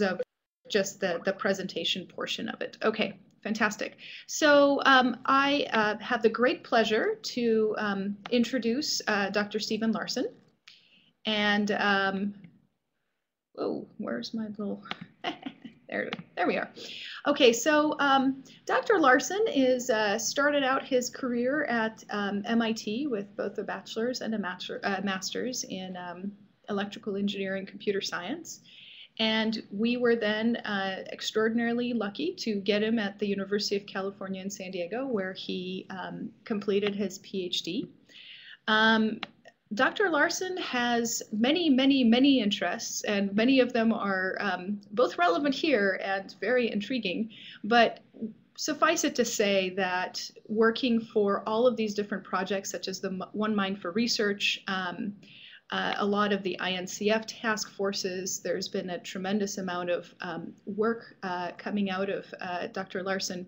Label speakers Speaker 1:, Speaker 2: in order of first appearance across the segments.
Speaker 1: of just the presentation portion of it. Okay, fantastic. So I have the great pleasure to introduce Dr. Stephen Larson. And, oh, where's my little, there we are. Okay, so Dr. Larson is started out his career at MIT with both a bachelor's and a master's in electrical engineering, computer science. And we were then extraordinarily lucky to get him at the University of California in San Diego, where he completed his PhD. Dr. Larson has many, many, many interests, and many of them are both relevant here and very intriguing. But suffice it to say that working for all of these different projects, such as the One Mind for Research, a lot of the INCF task forces, there's been a tremendous amount of work coming out of Dr. Larson.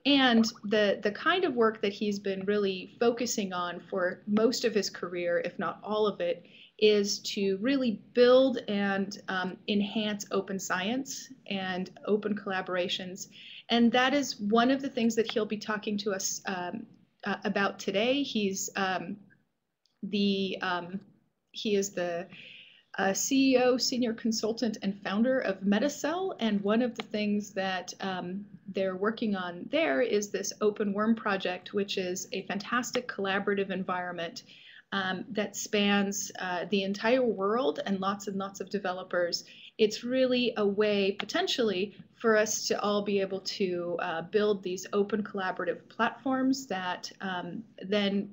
Speaker 1: And the kind of work that he's been really focusing on for most of his career, if not all of it, is to really build and enhance open science and open collaborations. And that is one of the things that he'll be talking to us about today. He is the CEO, senior consultant, and founder of Metacell. And one of the things that they're working on there is this Open Worm project, which is a fantastic collaborative environment that spans the entire world and lots of developers. It's really a way, potentially, for us to all be able to build these open collaborative platforms that then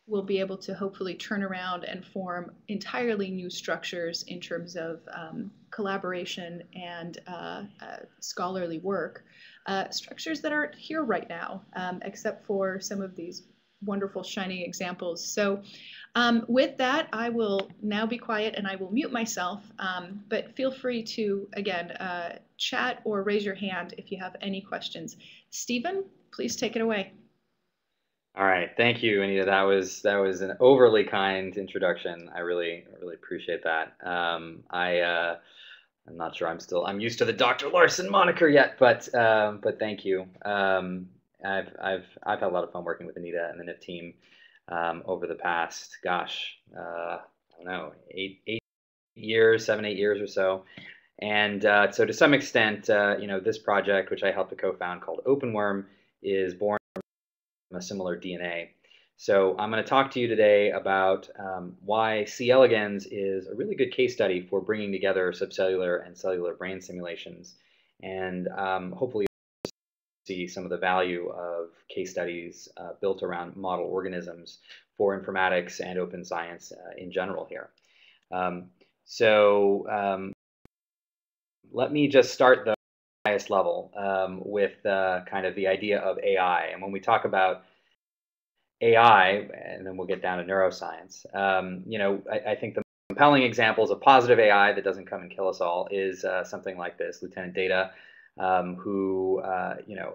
Speaker 1: we'll be able to hopefully turn around and form entirely new structures in terms of collaboration and scholarly work, structures that aren't here right now, except for some of these wonderful shining examples. So with that, I will now be quiet and I will mute myself, but feel free to, again, chat or raise your hand if you have any questions. Stephen, please take it away.
Speaker 2: All right, thank you, Anita. That was an overly kind introduction. I really appreciate that. I'm not sure I'm used to the Dr. Larson moniker yet, but thank you. I've had a lot of fun working with Anita and the NIP team over the past, gosh, I don't know, 7, 8 years or so. And so to some extent, this project, which I helped to co-found, called Open Worm, is born a similar DNA. So I'm going to talk to you today about why Elegans is a really good case study for bringing together subcellular and cellular brain simulations, and hopefully see some of the value of case studies built around model organisms for informatics and open science in general here. Let me just start the highest level with kind of the idea of AI. And when we talk about AI, and then we'll get down to neuroscience, I think the compelling examples of positive AI that doesn't come and kill us all is something like this, Lieutenant Data, who, the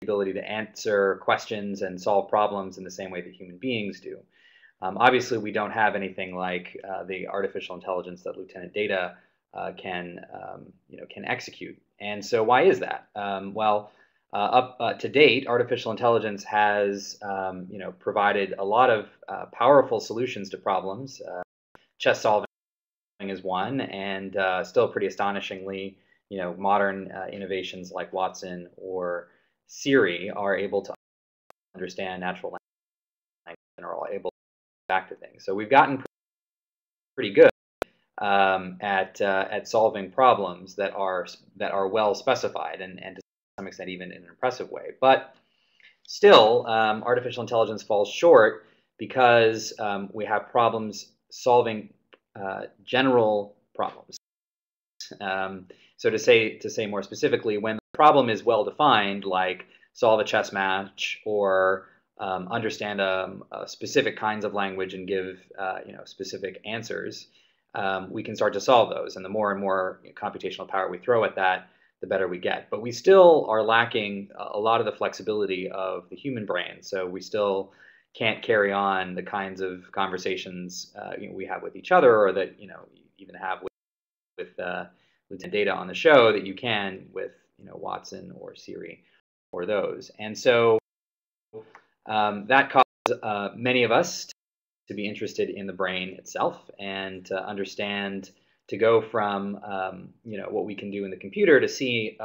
Speaker 2: ability to answer questions and solve problems in the same way that human beings do. Obviously, we don't have anything like the artificial intelligence that Lieutenant Data can execute. And so why is that? Up to date, artificial intelligence has provided a lot of powerful solutions to problems. Chess solving is one, and still pretty astonishingly, modern innovations like Watson or Siri are able to understand natural language and are able to back to things. So we've gotten pretty good at solving problems that are well specified and to some extent even in an impressive way. But still, artificial intelligence falls short because we have problems solving general problems. So to say more specifically, when the problem is well defined, like solve a chess match or understand specific kinds of language and give specific answers, we can start to solve those. And the more and more computational power we throw at that, the better we get. But we still are lacking a lot of the flexibility of the human brain. So we still can't carry on the kinds of conversations we have with each other, or that even have data on the show that you can with Watson or Siri or those. And so that caused many of us to be interested in the brain itself and to understand, to go from what we can do in the computer to see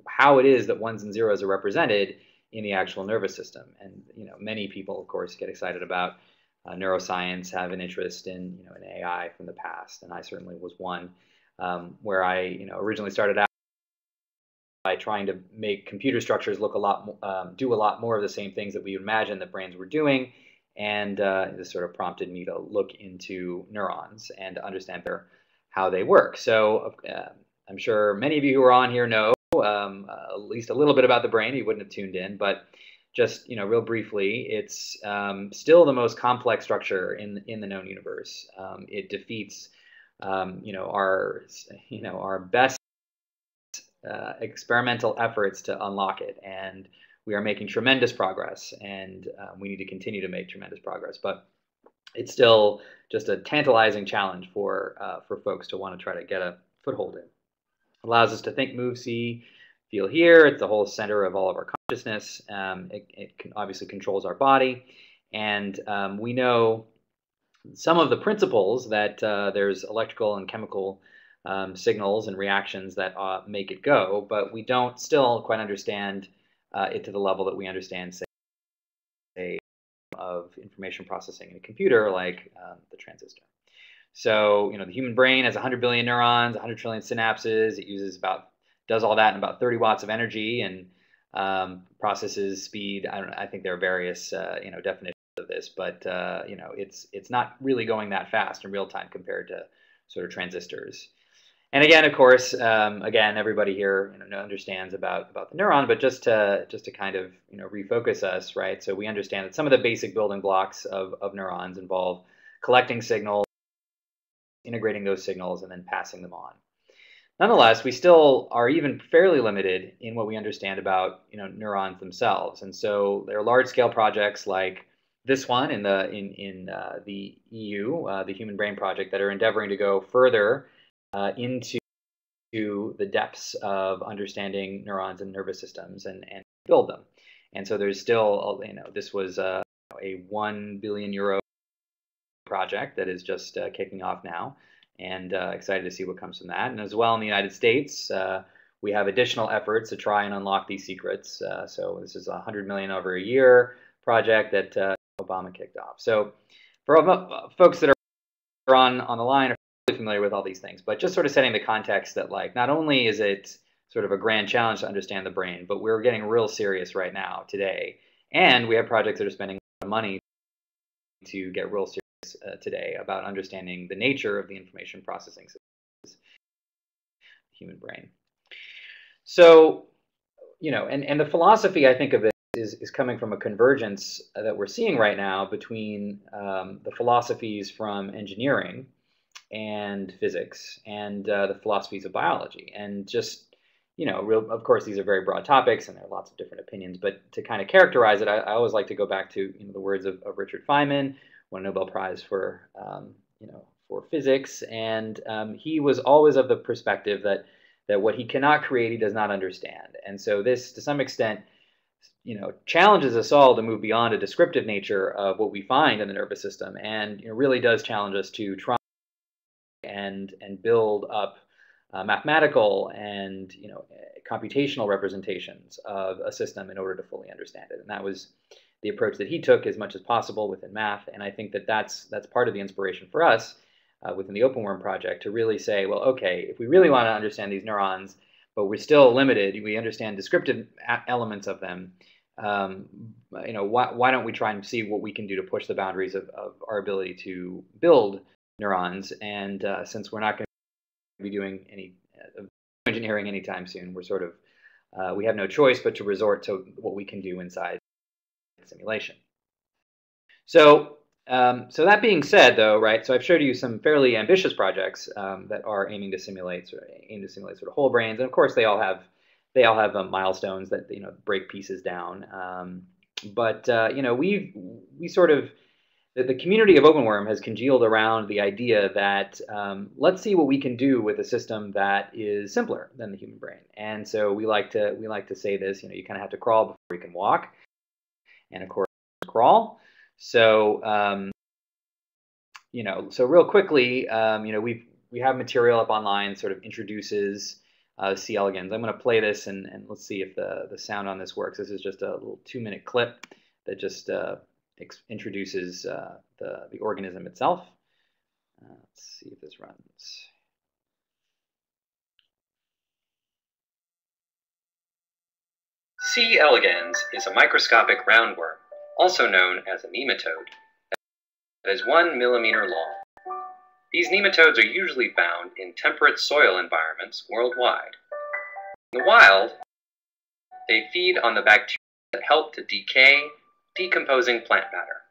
Speaker 2: how it is that ones and zeros are represented in the actual nervous system. And many people, of course, get excited about neuroscience, have an interest in in AI from the past, and I certainly was one, where I originally started out by trying to make computer structures look a lot, do a lot more of the same things that we imagine that brains were doing. And this sort of prompted me to look into neurons and to understand how they work. So I'm sure many of you who are on here know at least a little bit about the brain. You wouldn't have tuned in, but just real briefly, it's still the most complex structure in the known universe. It defeats our best experimental efforts to unlock it, and we are making tremendous progress, and we need to continue to make tremendous progress. But it's still just a tantalizing challenge for folks to want to try to get a foothold in. It allows us to think, move, see, feel, hear. It's the whole center of all of our consciousness. It obviously controls our body, and we know some of the principles that there's electrical and chemical signals and reactions that make it go, but we don't still quite understand it to the level that we understand, say, of information processing in a computer, like the transistor. So, the human brain has 100 billion neurons, 100 trillion synapses. It does all that in about 30 watts of energy, and processes speed. I think there are various, definitions of this, but it's not really going that fast in real time compared to sort of transistors. And again, of course, everybody here understands about the neuron, but just to kind of refocus us, right? So we understand that some of the basic building blocks of neurons involve collecting signals, integrating those signals, and then passing them on. Nonetheless, we still are even fairly limited in what we understand about neurons themselves, and so there are large-scale projects like this one in the EU, the Human Brain Project, that are endeavoring to go further into the depths of understanding neurons and nervous systems and build them. And so there's still, this was a €1 billion project that is just kicking off now, and excited to see what comes from that. And as well in the United States, we have additional efforts to try and unlock these secrets. So this is $100 million over a year project that Obama kicked off. So for folks that are on the line are really familiar with all these things, but just sort of setting the context that, like, not only is it sort of a grand challenge to understand the brain, but we're getting real serious right now today. And we have projects that are spending a lot of money to get real serious today about understanding the nature of the information processing system, the human brain. So, and the philosophy, I think, of this is coming from a convergence that we're seeing right now between the philosophies from engineering and physics and the philosophies of biology. And just, of course, these are very broad topics and there are lots of different opinions, but to kind of characterize it, I always like to go back to the words of Richard Feynman, won a Nobel Prize for physics. And he was always of the perspective that what he cannot create, he does not understand. And so this, to some extent, challenges us all to move beyond a descriptive nature of what we find in the nervous system, and really does challenge us to try and build up mathematical and computational representations of a system in order to fully understand it. And that was the approach that he took as much as possible within math. And I think that that's part of the inspiration for us within the Open Worm project, to really say, well, okay, if we really want to understand these neurons, but we're still limited, we understand descriptive elements of them, why don't we try and see what we can do to push the boundaries of our ability to build neurons? And since we're not going to be doing any engineering anytime soon, we're sort of we have no choice but to resort to what we can do inside simulation. So that being said, though, right? So I've showed you some fairly ambitious projects that are aiming to simulate sort of whole brains, and of course they all have milestones that break pieces down. But we sort of the community of openworm has congealed around the idea that let's see what we can do with a system that is simpler than the human brain. And so we like to say this, you kind of have to crawl before you can walk, and of course crawl. So so real quickly, we have material up online sort of introduces C. elegans. I'm going to play this and let's see if the sound on this works. This is just a little 2-minute clip that just introduces the organism itself. Let's see if this runs. C. elegans is a microscopic roundworm, also known as a nematode, that is 1 millimeter long. These nematodes are usually found in temperate soil environments worldwide. In the wild, they feed on the bacteria that help to decay decomposing plant matter.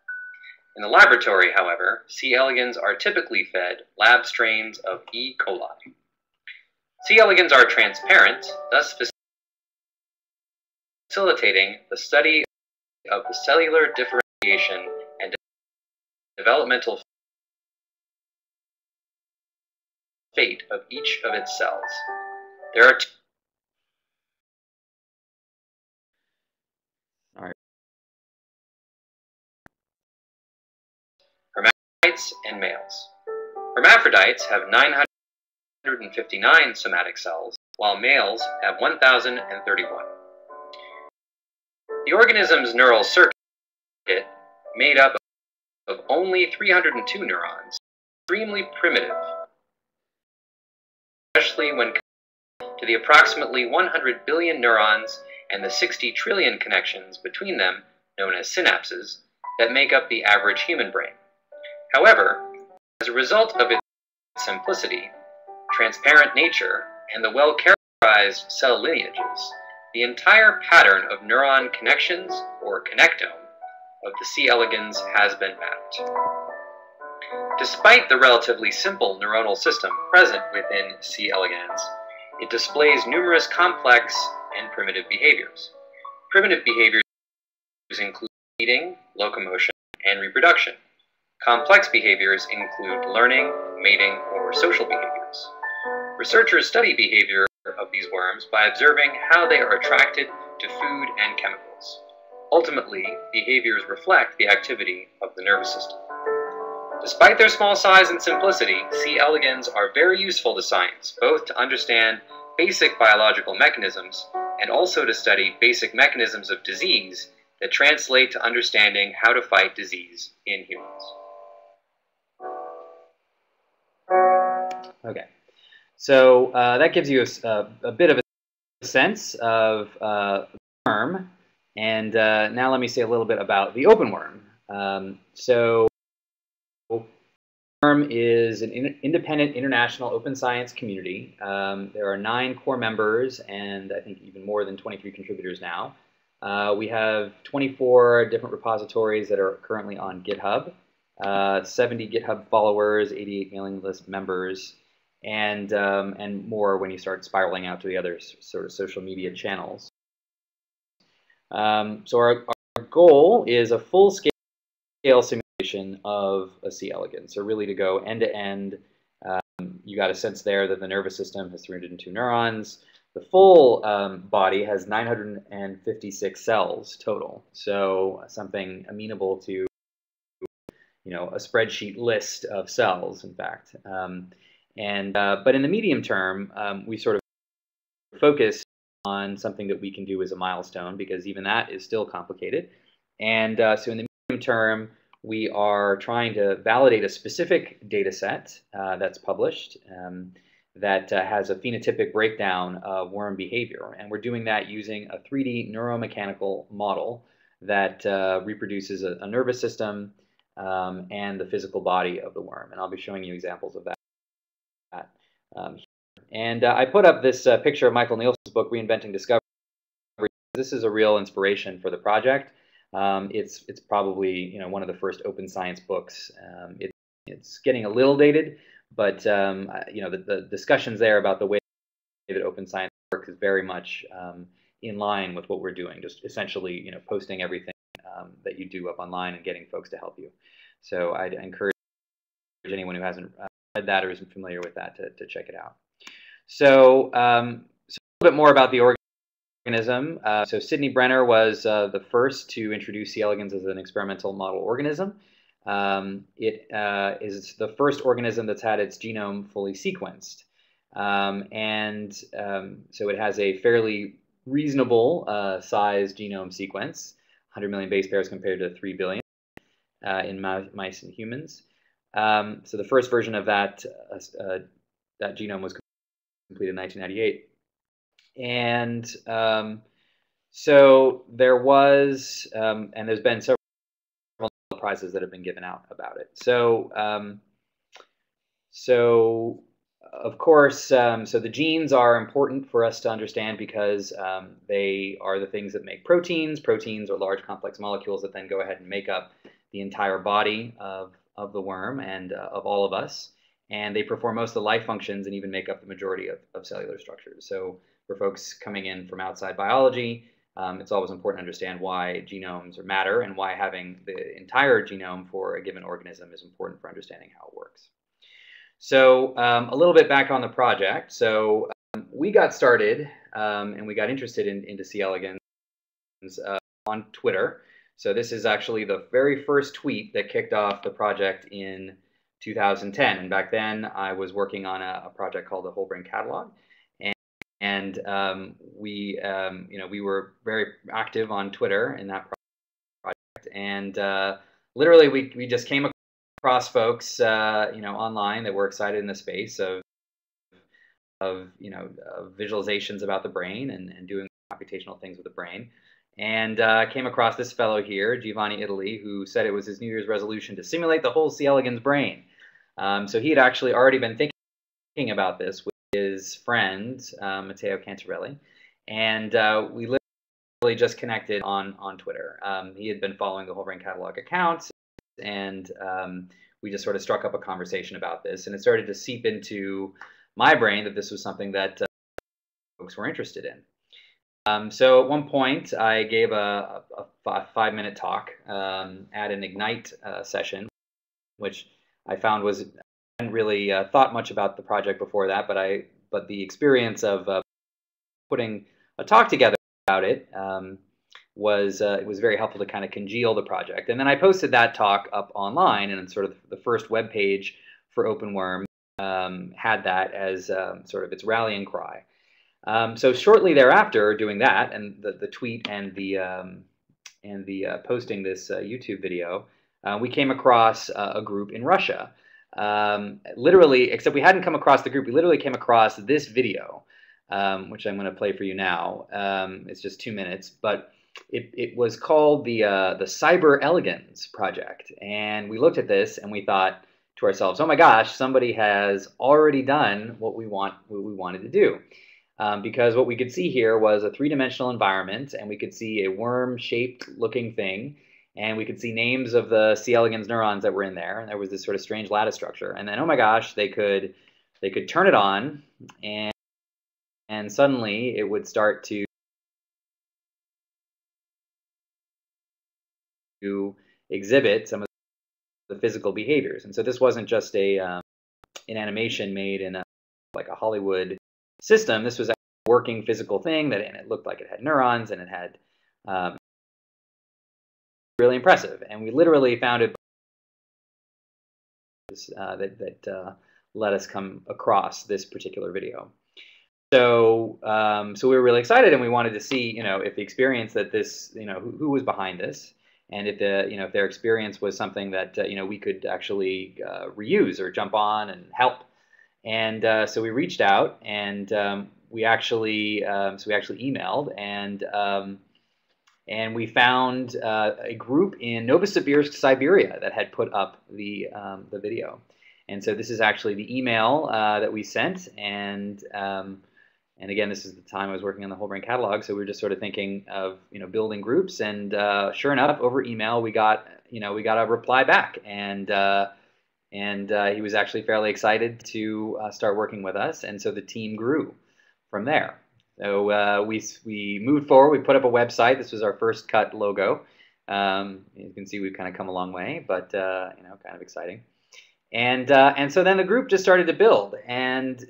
Speaker 2: In the laboratory, however, C. elegans are typically fed lab strains of E. coli. C. elegans are transparent, thus facilitating the study of the cellular differentiation and developmental fate of each of its cells. There are hermaphrodites and males. Hermaphrodites have 959 somatic cells, while males have 1,031. The organism's neural circuit, made up of only 302 neurons, is extremely primitive, especially when compared to the approximately 100 billion neurons and the 60 trillion connections between them, known as synapses, that make up the average human brain. However, as a result of its simplicity, transparent nature, and the well-characterized cell lineages, the entire pattern of neuron connections, or connectome, of the C. elegans has been mapped. Despite the relatively simple neuronal system present within C. elegans, it displays numerous complex and primitive behaviors. Primitive behaviors include eating, locomotion, and reproduction. Complex behaviors include learning, mating, or social behaviors. Researchers study behavior of these worms by observing how they are attracted to food and chemicals. Ultimately, behaviors reflect the activity of the nervous system. Despite their small size and simplicity, C. elegans are very useful to science, both to understand basic biological mechanisms and also to study basic mechanisms of disease that translate to understanding how to fight disease in humans. Okay, so that gives you a bit of a sense of the worm, and now let me say a little bit about the open worm. So worm is an independent international open science community. There are 9 core members and I think even more than 23 contributors now. We have 24 different repositories that are currently on GitHub, 70 GitHub followers, 88 mailing list members, and more when you start spiraling out to the other sort of social media channels. So our goal is a full-scale simulation of a C. elegans. So really to go end-to-end, you got a sense there that the nervous system has 302 neurons. The full body has 956 cells total. So something amenable to, a spreadsheet list of cells, in fact. But in the medium term, we sort of focus on something that we can do as a milestone, because even that is still complicated. And so in the medium term, we are trying to validate a specific data set that's published that has a phenotypic breakdown of worm behavior. And we're doing that using a 3D neuromechanical model that reproduces a nervous system and the physical body of the worm. And I'll be showing you examples of that. I put up this picture of Michael Nielsen's book, Reinventing Discovery. This is a real inspiration for the project. It's probably one of the first open science books. It's getting a little dated, but the discussions there about the way that open science works is very much in line with what we're doing. Just essentially, posting everything that you do up online and getting folks to help you. So I'd encourage anyone who hasn't read that or isn't familiar with that to check it out. So, so a little bit more about the organism. So Sidney Brenner was the first to introduce C. elegans as an experimental model organism. It is the first organism that's had its genome fully sequenced. So it has a fairly reasonable size genome sequence, 100 million base pairs compared to 3 billion in mice and humans. So the first version of that genome was completed in 1998. And so there was, and there's been several prizes that have been given out about it. So of course, so the genes are important for us to understand because they are the things that make proteins. Proteins are large complex molecules that then go ahead and make up the entire body of the worm and of all of us. And they perform most of the life functions and even make up the majority of cellular structures. So for folks coming in from outside biology, it's always important to understand why genomes matter and why having the entire genome for a given organism is important for understanding how it works. So a little bit back on the project. So we got started and we got interested into C. elegans on Twitter. So this is actually the very first tweet that kicked off the project in 2010. And back then I was working on a project called the Whole Brain Catalog. And we were very active on Twitter in that project. And literally we just came across folks, online that were excited in the space of visualizations about the brain and doing computational things with the brain. And came across this fellow here, Giovanni Italy, who said it was his New Year's resolution to simulate the whole C. elegans brain. So he had actually already been thinking about this with his friend, Matteo Cantarelli. And we literally just connected on Twitter. He had been following the Whole Brain Catalog account, and we just sort of struck up a conversation about this. And it started to seep into my brain that this was something that folks were interested in. So at one point, I gave a 5-minute talk at an Ignite session, which I found was, I hadn't really thought much about the project before that, but the experience of putting a talk together about it was very helpful to kind of congeal the project. And then I posted that talk up online, and sort of the first web page for OpenWorm had that as sort of its rallying cry. So shortly thereafter, doing that, and the tweet and the posting this YouTube video, we came across a group in Russia. Literally, except we hadn't come across the group, we literally came across this video, which I'm going to play for you now. It's just 2 minutes, but it was called the Cyber Elegans project, and we looked at this and we thought to ourselves, oh my gosh, somebody has already done what we wanted to do. Because what we could see here was a 3-dimensional environment, and we could see a worm-shaped looking thing, and we could see names of the C. elegans neurons that were in there, and there was this sort of strange lattice structure. And then, oh my gosh, they could turn it on, and suddenly it would start to exhibit some of the physical behaviors. And so this wasn't just an animation made in like a Hollywood system. This was a working physical thing and it looked like it had neurons, and it had really impressive. And we literally found it that let us come across this particular video. So so we were really excited, and we wanted to see if the experience that this who was behind this, and if if their experience was something that we could actually reuse or jump on and help. And so we reached out, and we actually emailed, and we found a group in Novosibirsk, Siberia, that had put up the video. And so this is actually the email that we sent, and again, this is the time I was working on the Whole Brain Catalog, so we were just sort of thinking of building groups, and sure enough, over email we got a reply back, and he was actually fairly excited to start working with us, and so the team grew from there. So we moved forward. We put up a website. This was our first cut logo. You can see we've kind of come a long way, but kind of exciting. And so then the group just started to build, and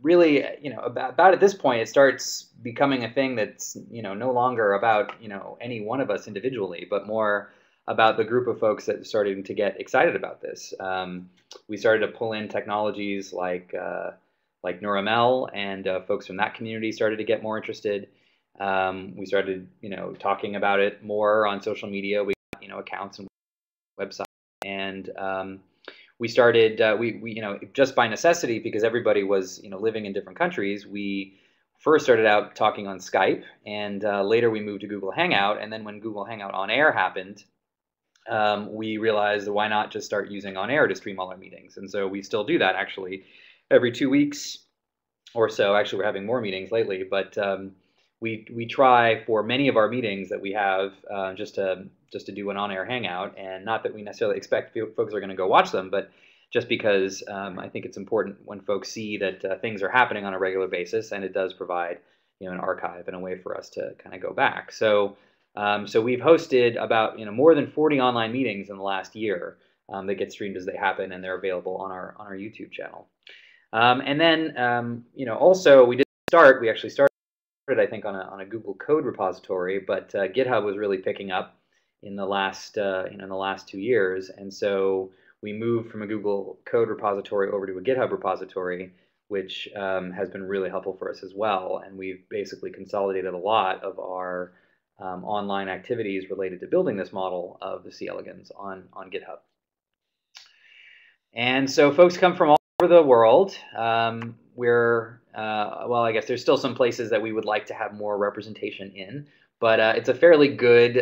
Speaker 2: really, about at this point, it starts becoming a thing that's no longer about any one of us individually, but more about the group of folks that started to get excited about this. We started to pull in technologies like NeuroML, and folks from that community started to get more interested. We started, talking about it more on social media. We got, accounts and websites, and we started, just by necessity, because everybody was, living in different countries. We first started out talking on Skype, and later we moved to Google Hangout. And then when Google Hangout On Air happened, we realized, why not just start using On Air to stream all our meetings? And so we still do that, actually, every 2 weeks or so. Actually, we're having more meetings lately, but we try for many of our meetings that we have just to do an on-air hangout, and not that we necessarily expect folks are going to go watch them, but just because I think it's important when folks see that things are happening on a regular basis, and it does provide an archive and a way for us to kind of go back. So we've hosted about more than 40 online meetings in the last year that get streamed as they happen, and they're available on our YouTube channel. And then also we actually started, I think, on a Google Code repository, but GitHub was really picking up in the last 2 years, and so we moved from a Google Code repository over to a GitHub repository, which has been really helpful for us as well. And we've basically consolidated a lot of our online activities related to building this model of the C. elegans on GitHub. And so folks come from all over the world. Well, I guess there's still some places that we would like to have more representation in, but it's a fairly good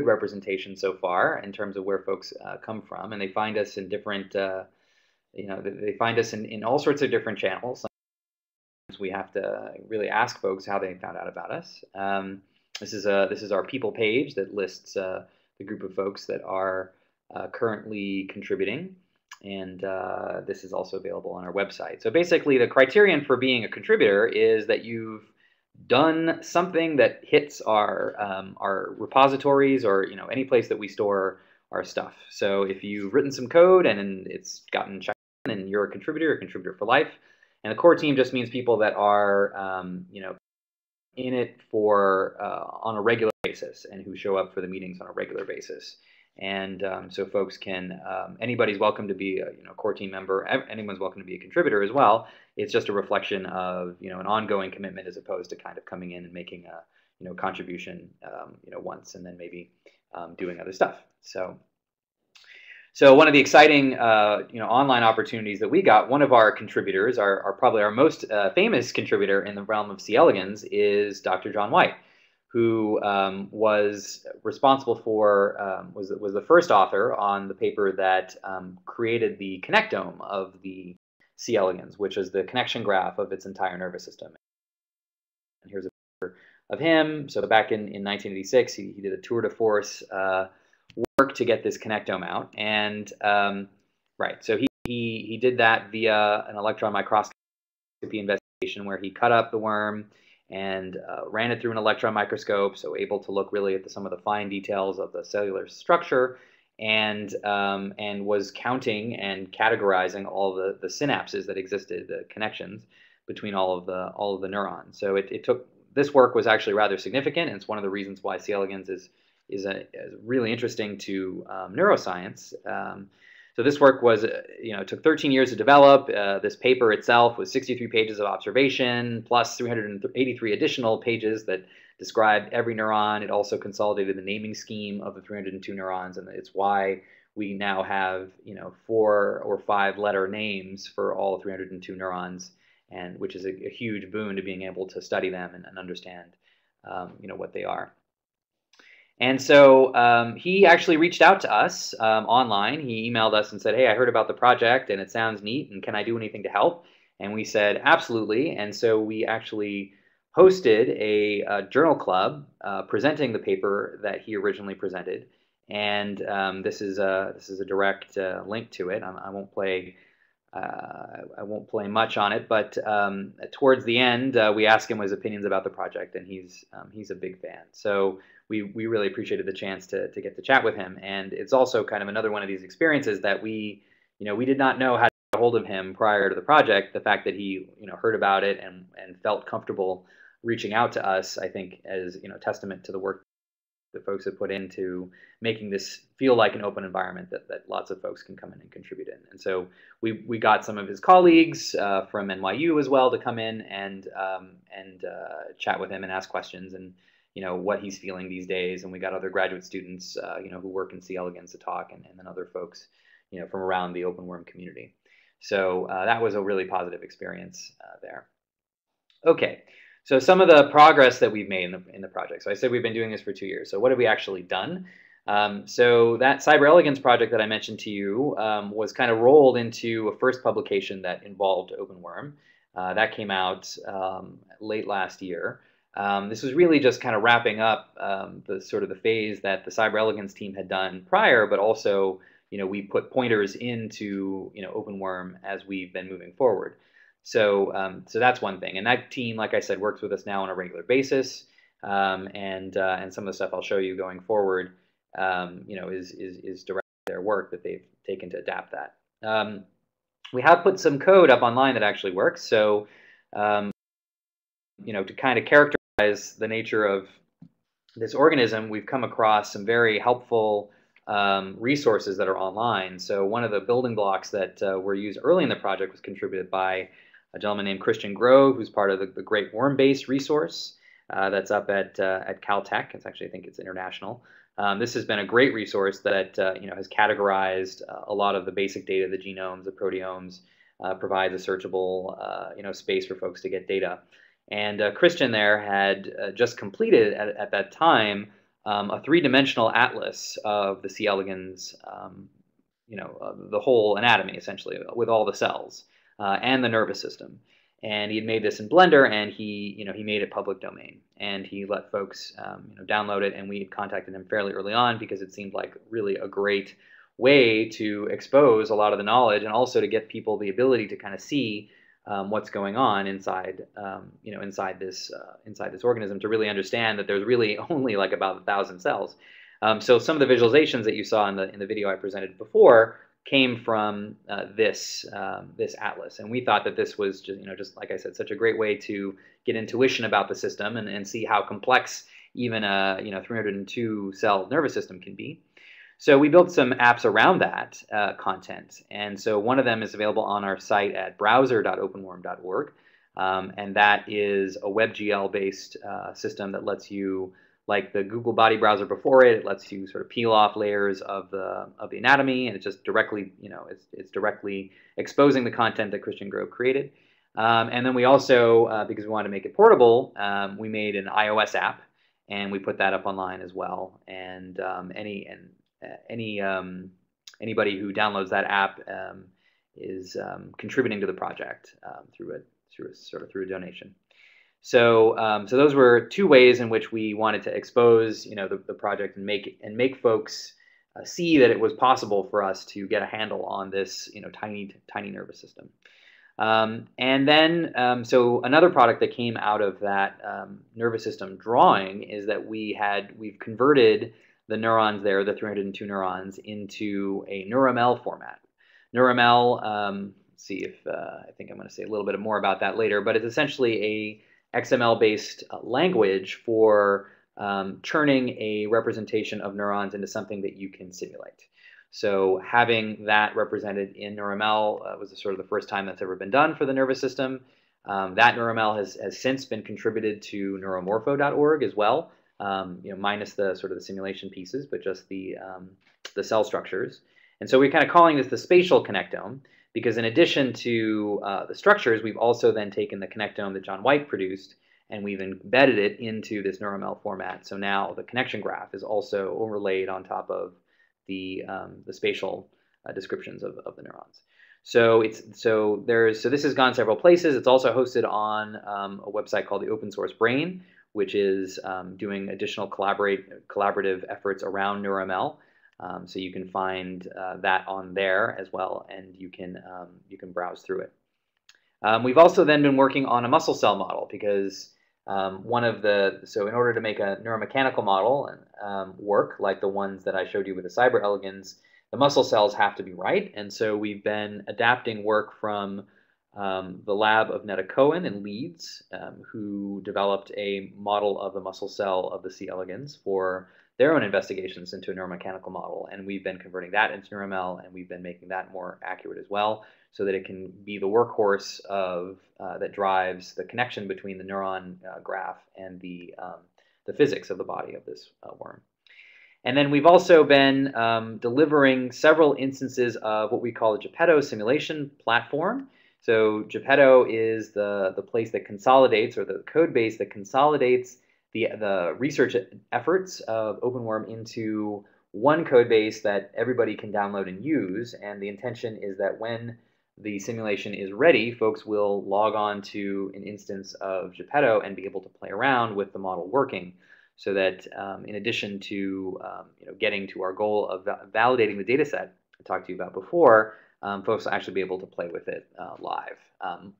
Speaker 2: representation so far in terms of where folks come from, and they find us in different they find us in all sorts of different channels. Sometimes we have to really ask folks how they found out about us. This is our people page that lists the group of folks that are currently contributing. And this is also available on our website. So basically, the criterion for being a contributor is that you've done something that hits our repositories, or any place that we store our stuff. So if you've written some code and it's gotten checked in, and you're a contributor for life. And the core team just means people that are in it for on a regular basis, and who show up for the meetings on a regular basis. And so folks can, anybody's welcome to be a core team member. Anyone's welcome to be a contributor as well. It's just a reflection of an ongoing commitment, as opposed to kind of coming in and making a contribution once and then maybe doing other stuff. So one of the exciting online opportunities that we got, one of our contributors, probably our most famous contributor in the realm of C. elegans, is Dr. John White, who was responsible for, was the first author on the paper that created the connectome of the C. elegans, which is the connection graph of its entire nervous system. And here's a picture of him. So back in 1986, he did a tour de force work to get this connectome out. And so he did that via an electron microscopy investigation, where he cut up the worm and ran it through an electron microscope, so able to look really at some of the fine details of the cellular structure, and was counting and categorizing all the synapses that existed, the connections between all of the neurons. So this work was actually rather significant, and it's one of the reasons why C. elegans is really interesting to neuroscience. So this work was, took 13 years to develop. This paper itself was 63 pages of observation, plus 383 additional pages that described every neuron. It also consolidated the naming scheme of the 302 neurons, and it's why we now have, 4 or 5 letter names for all 302 neurons, and which is a huge boon to being able to study them and understand, what they are. And so he actually reached out to us online. He emailed us and said, "Hey, I heard about the project and it sounds neat, and can I do anything to help?" And we said, "Absolutely." And so we actually hosted a journal club presenting the paper that he originally presented. And this is a direct link to it. I won't play much on it, but towards the end, we asked him his opinions about the project, and he's a big fan. So we really appreciated the chance to get to chat with him. And it's also kind of another one of these experiences that we did not know how to get a hold of him prior to the project. The fact that he heard about it and felt comfortable reaching out to us, I think, as testament to the work that folks have put into making this feel like an open environment that lots of folks can come in and contribute in. And so we got some of his colleagues from NYU as well to come in and chat with him and ask questions and what he's feeling these days. And we got other graduate students who work in C. elegans to talk, and then other folks from around the open worm community. So that was a really positive experience there. Okay. So some of the progress that we've made in the project. So I said we've been doing this for 2 years. So what have we actually done? So that Cyber Elegans project that I mentioned to you was kind of rolled into a first publication that involved OpenWorm. That came out late last year. This was really just kind of wrapping up the phase that the Cyber Elegans team had done prior, but also we put pointers into OpenWorm as we've been moving forward. So that's one thing, and that team, like I said, works with us now on a regular basis, and some of the stuff I'll show you going forward, is direct their work that they've taken to adapt that. We have put some code up online that actually works. So, to kind of characterize the nature of this organism, we've come across some very helpful resources that are online. So one of the building blocks that were used early in the project was contributed by a gentleman named Christian Grove, who's part of the Great Worm Base resource that's up at Caltech. It's actually, I think it's international. This has been a great resource that has categorized a lot of the basic data, the genomes, the proteomes, provides a searchable space for folks to get data. And Christian there had just completed at that time a three-dimensional atlas of the C. elegans, the whole anatomy essentially, with all the cells and the nervous system. And he had made this in Blender, and he made it public domain, and he let folks download it. And we had contacted him fairly early on because it seemed like really a great way to expose a lot of the knowledge, and also to get people the ability to kind of see what's going on inside this organism, to really understand that there's really only like about 1,000 cells. So some of the visualizations that you saw in the video I presented before came from this atlas, and we thought that this was just like I said, such a great way to get intuition about the system and see how complex even a 302 cell nervous system can be. So we built some apps around that content, and so one of them is available on our site at browser.openworm.org, and that is a WebGL-based system that lets you, like the Google body browser before it lets you sort of peel off layers of the anatomy, and it's just directly, it's directly exposing the content that Christian Grove created. And then we also, because we wanted to make it portable, we made an iOS app, and we put that up online as well. And anybody who downloads that app is contributing to the project through a donation. So those were two ways in which we wanted to expose the project and make folks see that it was possible for us to get a handle on this tiny nervous system. And then so another product that came out of that nervous system drawing is that we've converted the neurons there, the 302 neurons, into a NeurML format. NeurML, let's see if I think I'm going to say a little bit more about that later, but it's essentially a XML-based language for churning a representation of neurons into something that you can simulate. So having that represented in NeurML was sort of the first time that's ever been done for the nervous system. That NeurML has since been contributed to neuromorpho.org as well. Minus the sort of the simulation pieces, but just the cell structures. And so we're kind of calling this the spatial connectome, because in addition to the structures, we've also then taken the connectome that John White produced, and we've embedded it into this NeurML format. So now the connection graph is also overlaid on top of the spatial descriptions of the neurons. So this has gone several places. It's also hosted on a website called the Open Source Brain, which is doing additional collaborative efforts around NeurML. So you can find that on there as well, and you can browse through it. We've also then been working on a muscle cell model, because So in order to make a neuromechanical model work like the ones that I showed you with the cyber elegans, the muscle cells have to be right. And so we've been adapting work from the lab of Netta Cohen in Leeds, who developed a model of the muscle cell of the C. elegans for their own investigations into a neuromechanical model. And we've been converting that into NeuroML, and we've been making that more accurate as well, so that it can be the workhorse of that drives the connection between the neuron graph and the physics of the body of this worm. And then we've also been delivering several instances of what we call the Geppetto simulation platform. So Geppetto is the place that consolidates, or the code base that consolidates the research efforts of OpenWorm into one code base that everybody can download and use. And the intention is that when the simulation is ready, folks will log on to an instance of Geppetto and be able to play around with the model working, so that in addition to getting to our goal of validating the data set I talked to you about before, folks will actually be able to play with it live.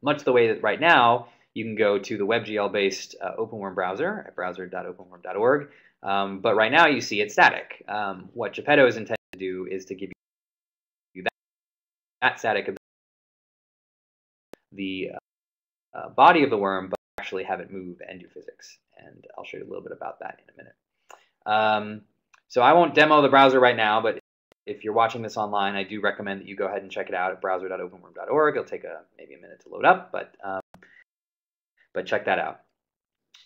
Speaker 2: Much the way that right now you can go to the WebGL-based OpenWorm browser at browser.openworm.org, but right now you see it static. What Geppetto is intended to do is to give you that static the body of the worm, but actually have it move and do physics. And I'll show you a little bit about that in a minute. So I won't demo the browser right now, but if you're watching this online, I do recommend that you go ahead and check it out at browser.openworm.org. It'll take maybe a minute to load up, but check that out.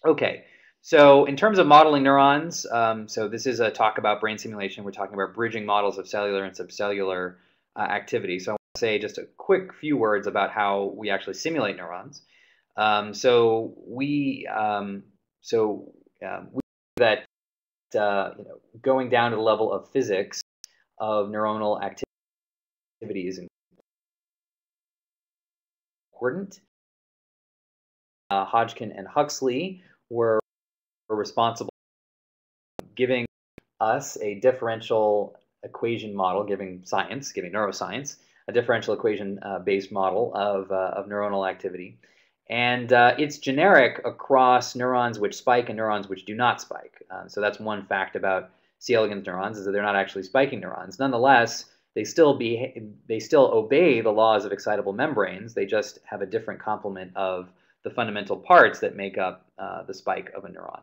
Speaker 2: Okay, so in terms of modeling neurons, so this is a talk about brain simulation. We're talking about bridging models of cellular and subcellular activity. So I want to say just a quick few words about how we actually simulate neurons. We that going down to the level of physics of neuronal activity is important. Hodgkin and Huxley were responsible for giving us a differential equation model, giving neuroscience a differential equation based model of neuronal activity. And it's generic across neurons which spike and neurons which do not spike. So that's one fact about C. elegans neurons, is that they're not actually spiking neurons. Nonetheless, they still obey the laws of excitable membranes. They just have a different complement of the fundamental parts that make up the spike of a neuron.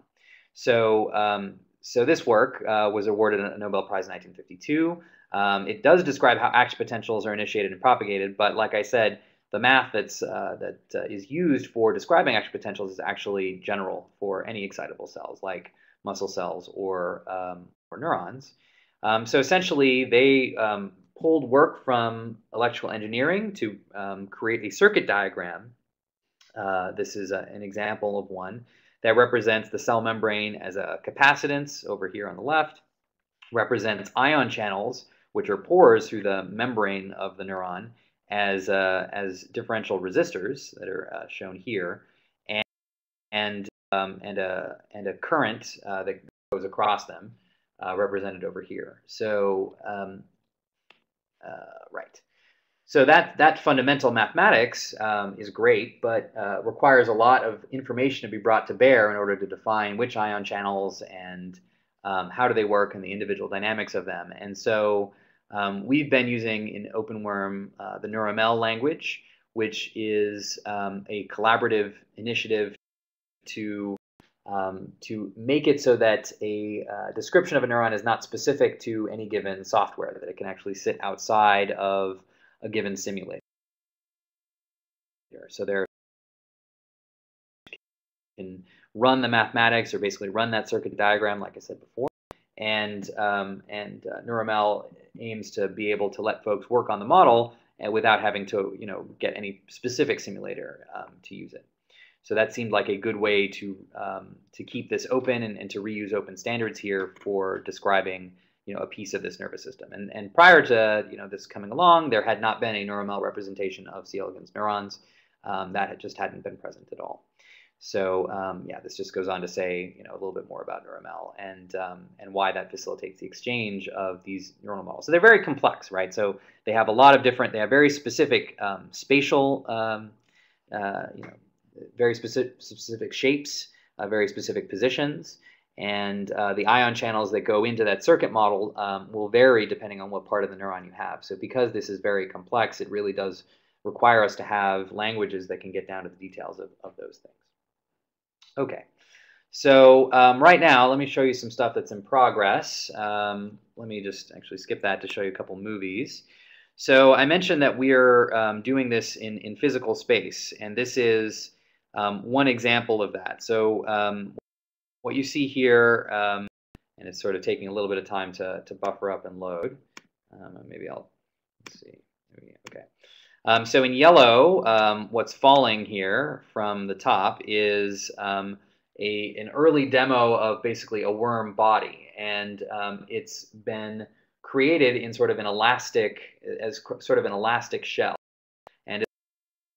Speaker 2: So this work was awarded a Nobel Prize in 1952. It does describe how action potentials are initiated and propagated, but like I said, the math that is used for describing action potentials is actually general for any excitable cells, like muscle cells or neurons. So essentially, they pulled work from electrical engineering to create a circuit diagram. This is an example of one that represents the cell membrane as a capacitance over here on the left, represents ion channels, which are pores through the membrane of the neuron, as differential resistors that are shown here, and a current that goes across them, represented over here. So right. So that fundamental mathematics is great, but requires a lot of information to be brought to bear in order to define which ion channels and how do they work and the individual dynamics of them. And so we've been using in OpenWorm the NeuroML language, which is a collaborative initiative to make it so that a description of a neuron is not specific to any given software, that it can actually sit outside of a given simulator. So there can run the mathematics, or basically run that circuit diagram, like I said before. And NeuroML aims to be able to let folks work on the model without having to get any specific simulator to use it. So that seemed like a good way to keep this open and to reuse open standards here for describing a piece of this nervous system. And prior to this coming along, there had not been a NeuroML representation of C. elegans neurons. That just hadn't been present at all. So yeah, this just goes on to say a little bit more about NeuroML and why that facilitates the exchange of these neuronal models. So they're very complex, right? So they have a lot of different, they have very specific spatial, very specific shapes. very specific positions. And the ion channels that go into that circuit model will vary depending on what part of the neuron you have. So because this is very complex, it really does require us to have languages that can get down to the details of those things. Okay, so right now, let me show you some stuff that's in progress. Let me just actually skip that to show you a couple movies. So I mentioned that we're doing this in physical space, and this is one example of that. So what you see here, and it's sort of taking a little bit of time to buffer up and load. Maybe let's see. Okay. So in yellow, what's falling here from the top is an early demo of basically a worm body, and it's been created in sort of an elastic shell, and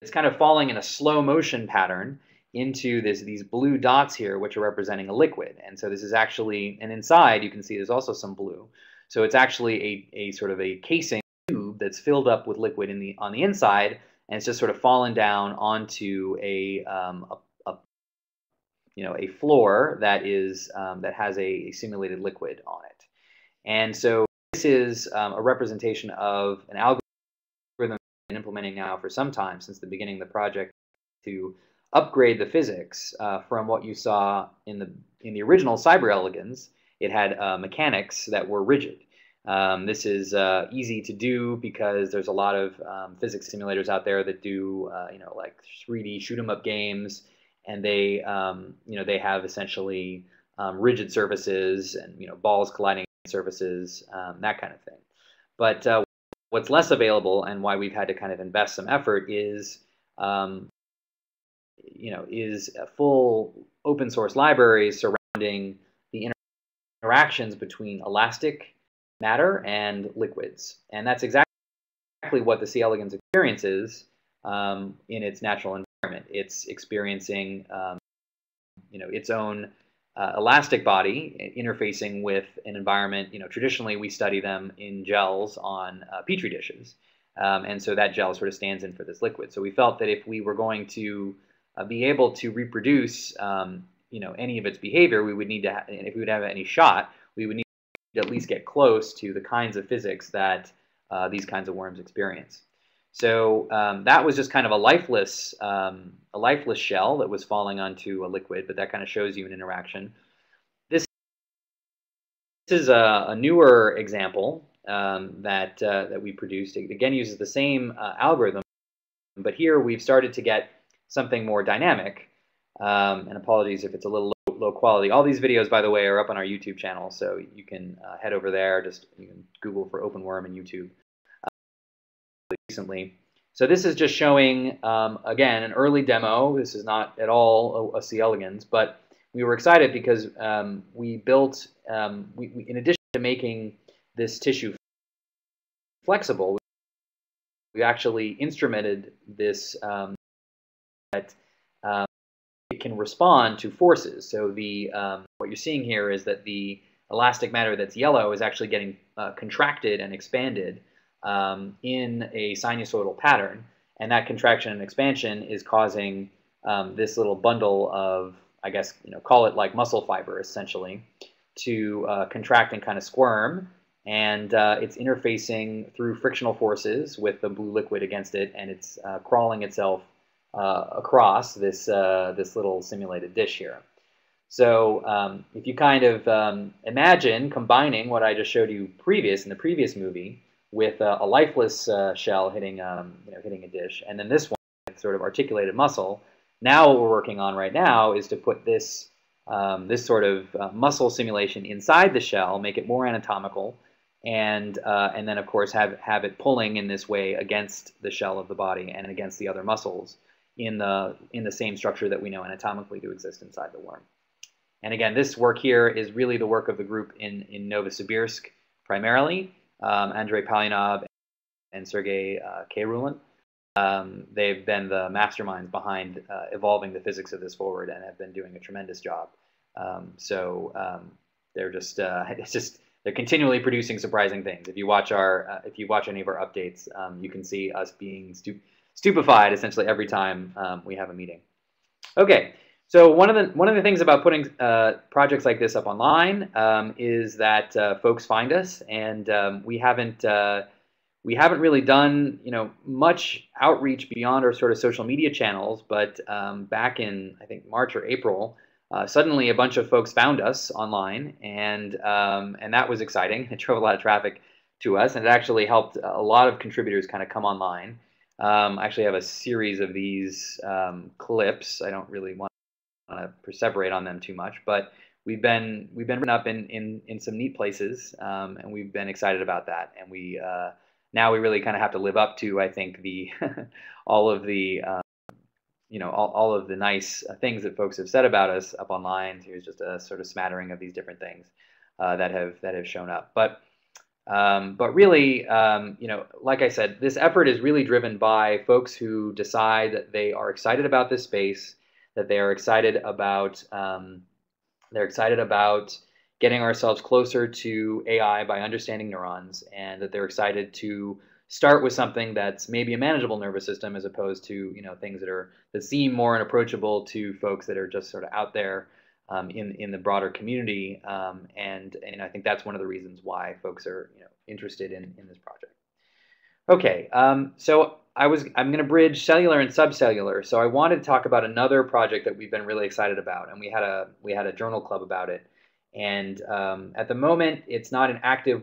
Speaker 2: it's kind of falling in a slow motion pattern into these blue dots here, which are representing a liquid. And so this is actually, and inside you can see there's also some blue. So it's actually a sort of a casing tube that's filled up with liquid on the inside, and it's just sort of fallen down onto a floor that has a simulated liquid on it. And so this is a representation of an algorithm we've been implementing now for some time, since the beginning of the project, to upgrade the physics from what you saw in the original cyber elegans. It had mechanics that were rigid. This is easy to do because there's a lot of physics simulators out there that do like 3D shoot 'em up games, and they have essentially rigid surfaces and balls colliding surfaces, that kind of thing. But what's less available, and why we've had to kind of invest some effort, is full open source libraries surrounding the interactions between elastic matter and liquids. And that's exactly what the C. elegans experiences in its natural environment. It's experiencing its own elastic body interfacing with an environment. Traditionally we study them in gels on Petri dishes. And so that gel sort of stands in for this liquid. So we felt that if we were going to be able to reproduce any of its behavior, we would need to and if we would have any shot, we would need to at least get close to the kinds of physics that these kinds of worms experience. So that was just kind of a lifeless shell that was falling onto a liquid, but that kind of shows you an interaction. This is a newer example that we produced. It again uses the same algorithm, but here we've started to get something more dynamic. And apologies if it's a little low quality. All these videos, by the way, are up on our YouTube channel, so you can head over there. You can Google for open worm in YouTube. Recently. So this is just showing, again, an early demo. This is not at all a C. elegans, but we were excited because we built, in addition to making this tissue flexible, we actually instrumented this that it can respond to forces. So what you're seeing here is that the elastic matter that's yellow is actually getting contracted and expanded in a sinusoidal pattern, and that contraction and expansion is causing this little bundle of, I guess, call it like muscle fiber essentially, to contract and kind of squirm, and it's interfacing through frictional forces with the blue liquid against it, and it's crawling itself across this little simulated dish here. So if you kind of imagine combining what I just showed you in the previous movie with a lifeless shell hitting a dish, and then this one with sort of articulated muscle. Now what we're working on right now is to put this sort of muscle simulation inside the shell, make it more anatomical, and then of course have it pulling in this way against the shell of the body and against the other muscles in the same structure that we know anatomically to exist inside the worm. And again, this work here is really the work of the group in Novosibirsk primarily. Andrei Palinov and Sergei Khairulin. They've been the masterminds behind evolving the physics of this forward and have been doing a tremendous job. They're they're continually producing surprising things. If you watch any of our updates, you can see us being stupefied essentially every time we have a meeting. Okay, So one of the things about putting projects like this up online is that folks find us, and we haven't really done much outreach beyond our sort of social media channels. But back in, I think, March or April, suddenly a bunch of folks found us online, and that was exciting. It drove a lot of traffic to us, and it actually helped a lot of contributors kind of come online. I actually have a series of these clips. I don't really want to perseverate on them too much, but we've been written up in some neat places, and we've been excited about that. And we now we really kind of have to live up to, I think, the all of the all of the nice things that folks have said about us up online. Here's just a sort of smattering of these different things that have shown up. But really, like I said, this effort is really driven by folks who decide that they are excited about this space, that they are excited about getting ourselves closer to AI by understanding neurons, and that they're excited to start with something that's maybe a manageable nervous system, as opposed to things that seem more unapproachable to folks that are just sort of out there in the broader community. And I think that's one of the reasons why folks are interested in this project. Okay, so I'm going to bridge cellular and subcellular. So I wanted to talk about another project that we've been really excited about, and we had a journal club about it. And at the moment, it's not an active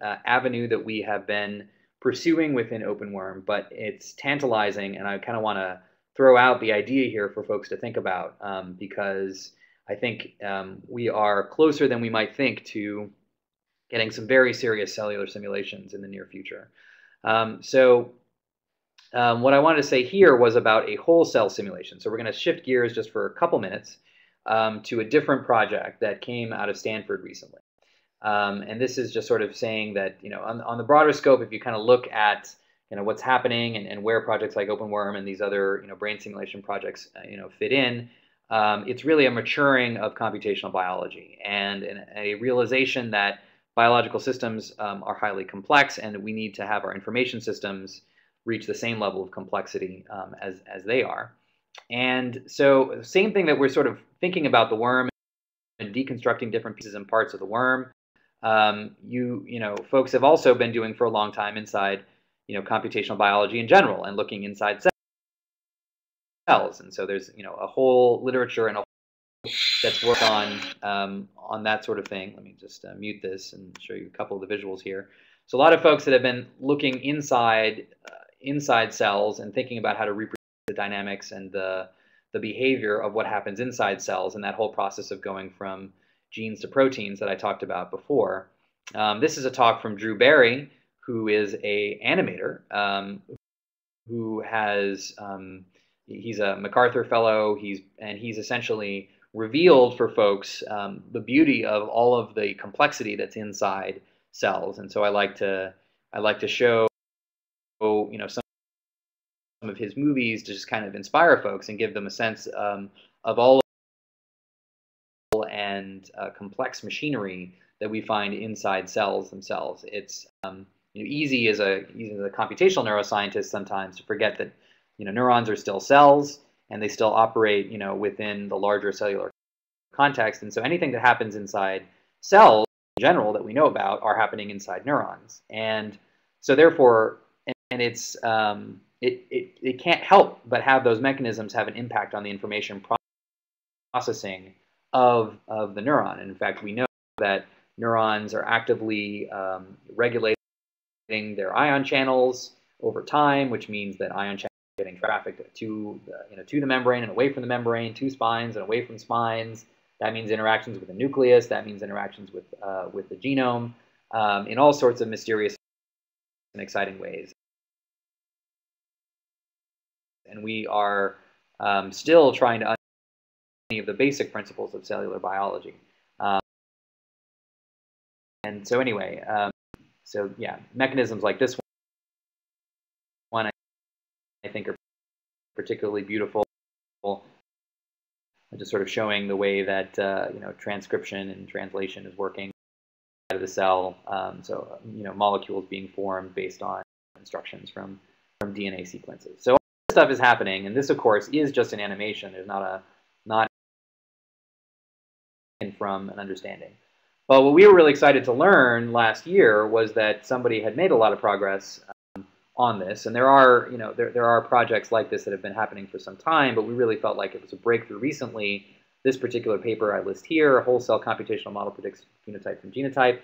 Speaker 2: avenue that we have been pursuing within OpenWorm, but it's tantalizing, and I kind of want to throw out the idea here for folks to think about, because I think we are closer than we might think to getting some very serious cellular simulations in the near future. What I wanted to say here was about a whole cell simulation. So we're going to shift gears just for a couple minutes to a different project that came out of Stanford recently. And this is just sort of saying that, on the broader scope, if you kind of look at what's happening and where projects like OpenWorm and these other brain simulation projects fit in, it's really a maturing of computational biology and a realization that biological systems are highly complex, and we need to have our information systems reach the same level of complexity as they are. And so, same thing that we're sort of thinking about the worm and deconstructing different pieces and parts of the worm. Folks have also been doing for a long time inside computational biology in general, and looking inside cells. And so there's a whole literature and a that's worked on that sort of thing. Let me just mute this and show you a couple of the visuals here. So a lot of folks that have been looking inside cells and thinking about how to reproduce the dynamics and the behavior of what happens inside cells, and that whole process of going from genes to proteins that I talked about before. This is a talk from Drew Barry, who is an animator, who has he's a MacArthur Fellow. He's essentially revealed for folks the beauty of all of the complexity that's inside cells. And so I like to show some of his movies to just kind of inspire folks and give them a sense of all and complex machinery that we find inside cells themselves. It's easy as a computational neuroscientist sometimes to forget that neurons are still cells, and they still operate within the larger cellular context. And so anything that happens inside cells in general that we know about are happening inside neurons. And so therefore, and it's it can't help but have those mechanisms have an impact on the information processing of the neuron. And in fact, we know that neurons are actively regulating their ion channels over time, which means that ion channels are getting trafficked to the membrane and away from the membrane, to spines and away from spines. That means interactions with the nucleus. That means interactions with the genome in all sorts of mysterious and exciting ways. And we are still trying to understand many of the basic principles of cellular biology. And so anyway, so yeah, mechanisms like this one I think are particularly beautiful. Just sort of showing the way that transcription and translation is working out of the cell. Molecules being formed based on instructions from DNA sequences. So all this stuff is happening, and this, of course, is just an animation. There's not from an understanding. But what we were really excited to learn last year was that somebody had made a lot of progress on this, and there are, there are projects like this that have been happening for some time, but we really felt like it was a breakthrough recently. This particular paper I list here, a whole cell computational model predicts phenotype from genotype.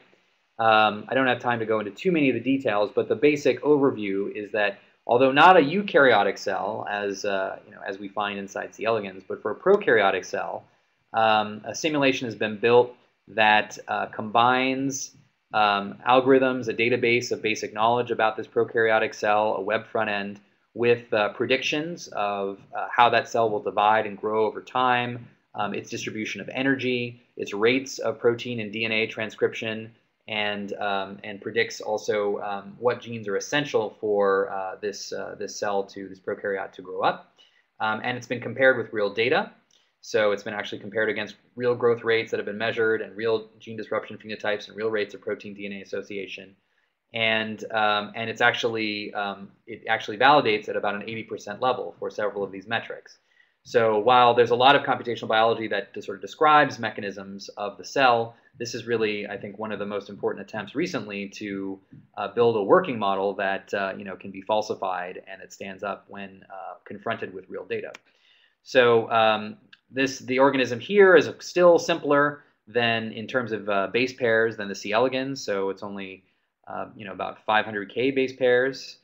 Speaker 2: I don't have time to go into too many of the details, but the basic overview is that although not a eukaryotic cell, as as we find inside C. elegans, but for a prokaryotic cell, a simulation has been built that combines algorithms, a database of basic knowledge about this prokaryotic cell, a web front end, with predictions of how that cell will divide and grow over time, its distribution of energy, its rates of protein and DNA transcription, and predicts also what genes are essential for this cell, this prokaryote, to grow up. And it's been compared with real data. So it's been actually compared against real growth rates that have been measured, and real gene disruption phenotypes, and real rates of protein DNA association. And it's actually it actually validates at about an 80% level for several of these metrics. So while there's a lot of computational biology that sort of describes mechanisms of the cell, this is really, I think, one of the most important attempts recently to build a working model that can be falsified and it stands up when confronted with real data. So the organism here is still simpler than, in terms of base pairs, than the C. elegans. So it's only about 500K base pairs.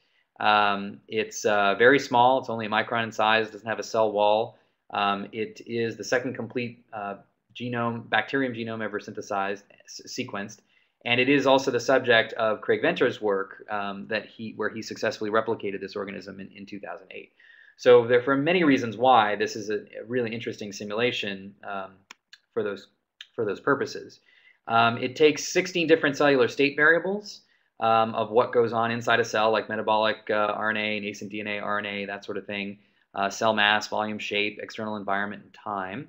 Speaker 2: It's very small. It's only a micron in size. Doesn't have a cell wall. It is the second complete bacterium genome ever synthesized, sequenced, and it is also the subject of Craig Venter's work where he successfully replicated this organism in 2008. So there are many reasons why this is a really interesting simulation for those purposes. It takes 16 different cellular state variables of what goes on inside a cell, like metabolic RNA, nascent DNA, RNA, that sort of thing, cell mass, volume, shape, external environment, and time.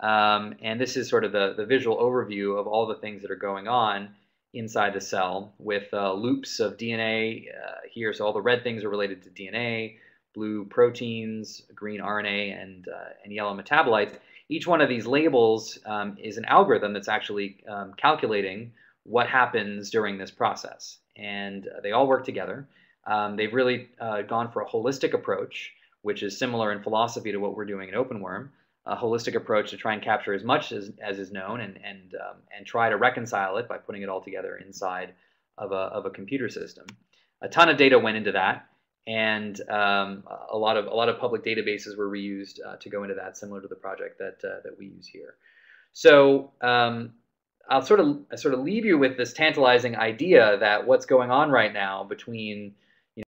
Speaker 2: And this is sort of the visual overview of all the things that are going on inside the cell, with loops of DNA here. So all the red things are related to DNA, blue proteins, green RNA, and yellow metabolites. Each one of these labels is an algorithm that's actually calculating what happens during this process. And they all work together. They've really gone for a holistic approach, which is similar in philosophy to what we're doing in OpenWorm, a holistic approach to try and capture as much as is known and try to reconcile it by putting it all together inside of a computer system. A ton of data went into that, and a lot of public databases were reused to go into that, similar to the project that we use here. So I'll sort of leave you with this tantalizing idea that what's going on right now between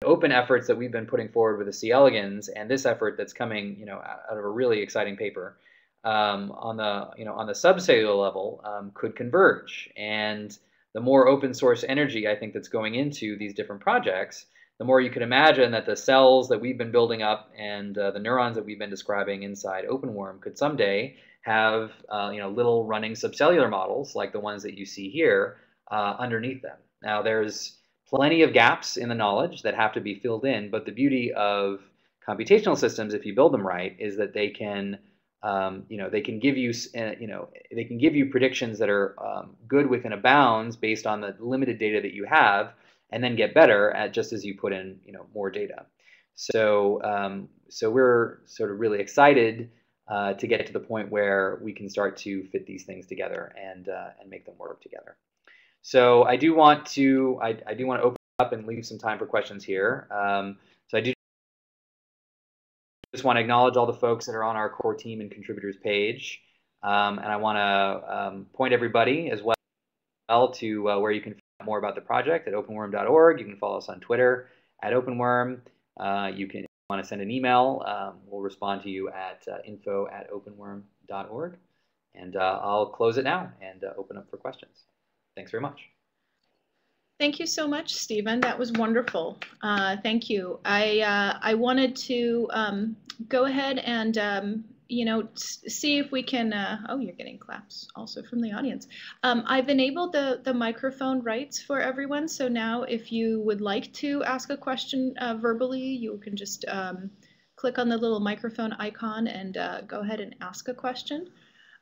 Speaker 2: open efforts that we've been putting forward with the C. elegans and this effort that's coming out of a really exciting paper on the subcellular level could converge. And the more open source energy I think that's going into these different projects, the more you could imagine that the cells that we've been building up and the neurons that we've been describing inside OpenWorm could someday have little running subcellular models like the ones that you see here underneath them. Now there's plenty of gaps in the knowledge that have to be filled in, but the beauty of computational systems, if you build them right, is that they can they can give you predictions that are good within a bounds based on the limited data that you have, and then get better at just as you put in more data. So so we're sort of really excited to get to the point where we can start to fit these things together and make them work together. So I do want to open up and leave some time for questions here. So I do just want to acknowledge all the folks that are on our core team and contributors page, and I want to point everybody as well to where you can find out more about the project at openworm.org. You can follow us on Twitter at openworm. You can, if you want to send an email, we'll respond to you at info@openworm.org. And I'll close it now and open up for questions. Thanks very much.
Speaker 1: Thank you so much, Stephen. That was wonderful. Thank you. I wanted to go ahead and see if we can. Oh, you're getting claps also from the audience. I've enabled the microphone rights for everyone. So now, if you would like to ask a question verbally, you can just click on the little microphone icon and go ahead and ask a question.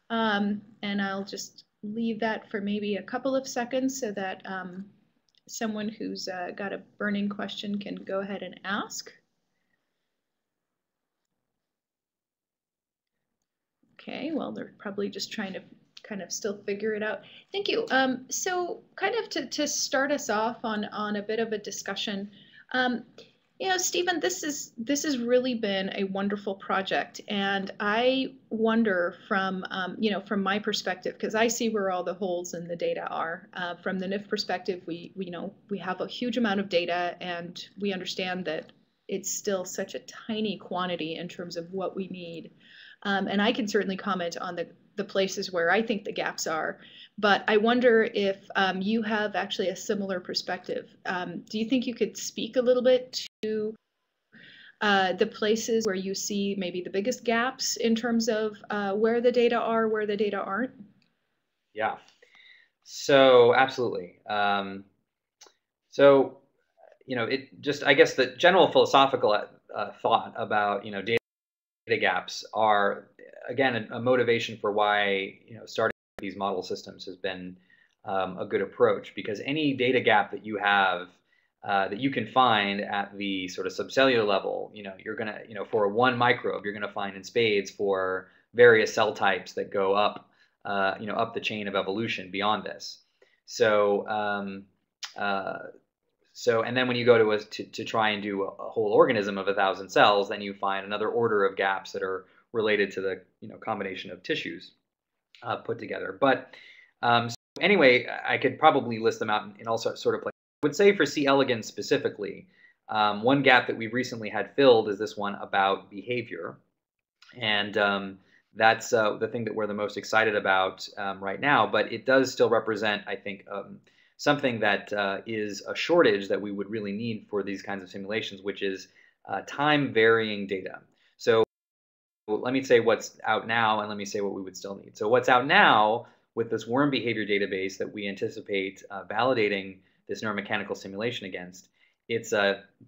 Speaker 1: And I'll just leave that for maybe a couple of seconds so that someone who's got a burning question can go ahead and ask. Okay, well, they're probably just trying to kind of still figure it out. Thank you. So kind of to start us off on a bit of a discussion, you know, Stephen, this has really been a wonderful project, and I wonder from you know, from my perspective, because I see where all the holes in the data are. From the NIF perspective, we know we have a huge amount of data, and we understand that it's still such a tiny quantity in terms of what we need. And I can certainly comment on the places where I think the gaps are, but I wonder if you have actually a similar perspective. Do you think you could speak a little bit to the places where you see maybe the biggest gaps in terms of where the data are, where the data aren't?
Speaker 2: Yeah. So absolutely. So you know, it just, I guess the general philosophical thought about, you know, data gaps are, again, a motivation for why, you know, starting these model systems has been a good approach, because any data gap that you have that you can find at the sort of subcellular level, you know, you're going to, you know, for one microbe, you're going to find in spades for various cell types that go up, you know, up the chain of evolution beyond this. So, and then when you go to try and do a whole organism of 1,000 cells, then you find another order of gaps that are related to the, you know, combination of tissues put together. But so anyway, I could probably list them out in all sort of places. I would say for C. elegans specifically, one gap that we've recently had filled is this one about behavior, and that's the thing that we're the most excited about right now. But it does still represent, I think, something that is a shortage that we would really need for these kinds of simulations, which is time varying data. So let me say what's out now, and let me say what we would still need. So what's out now with this worm behavior database that we anticipate validating this neuromechanical simulation against, it's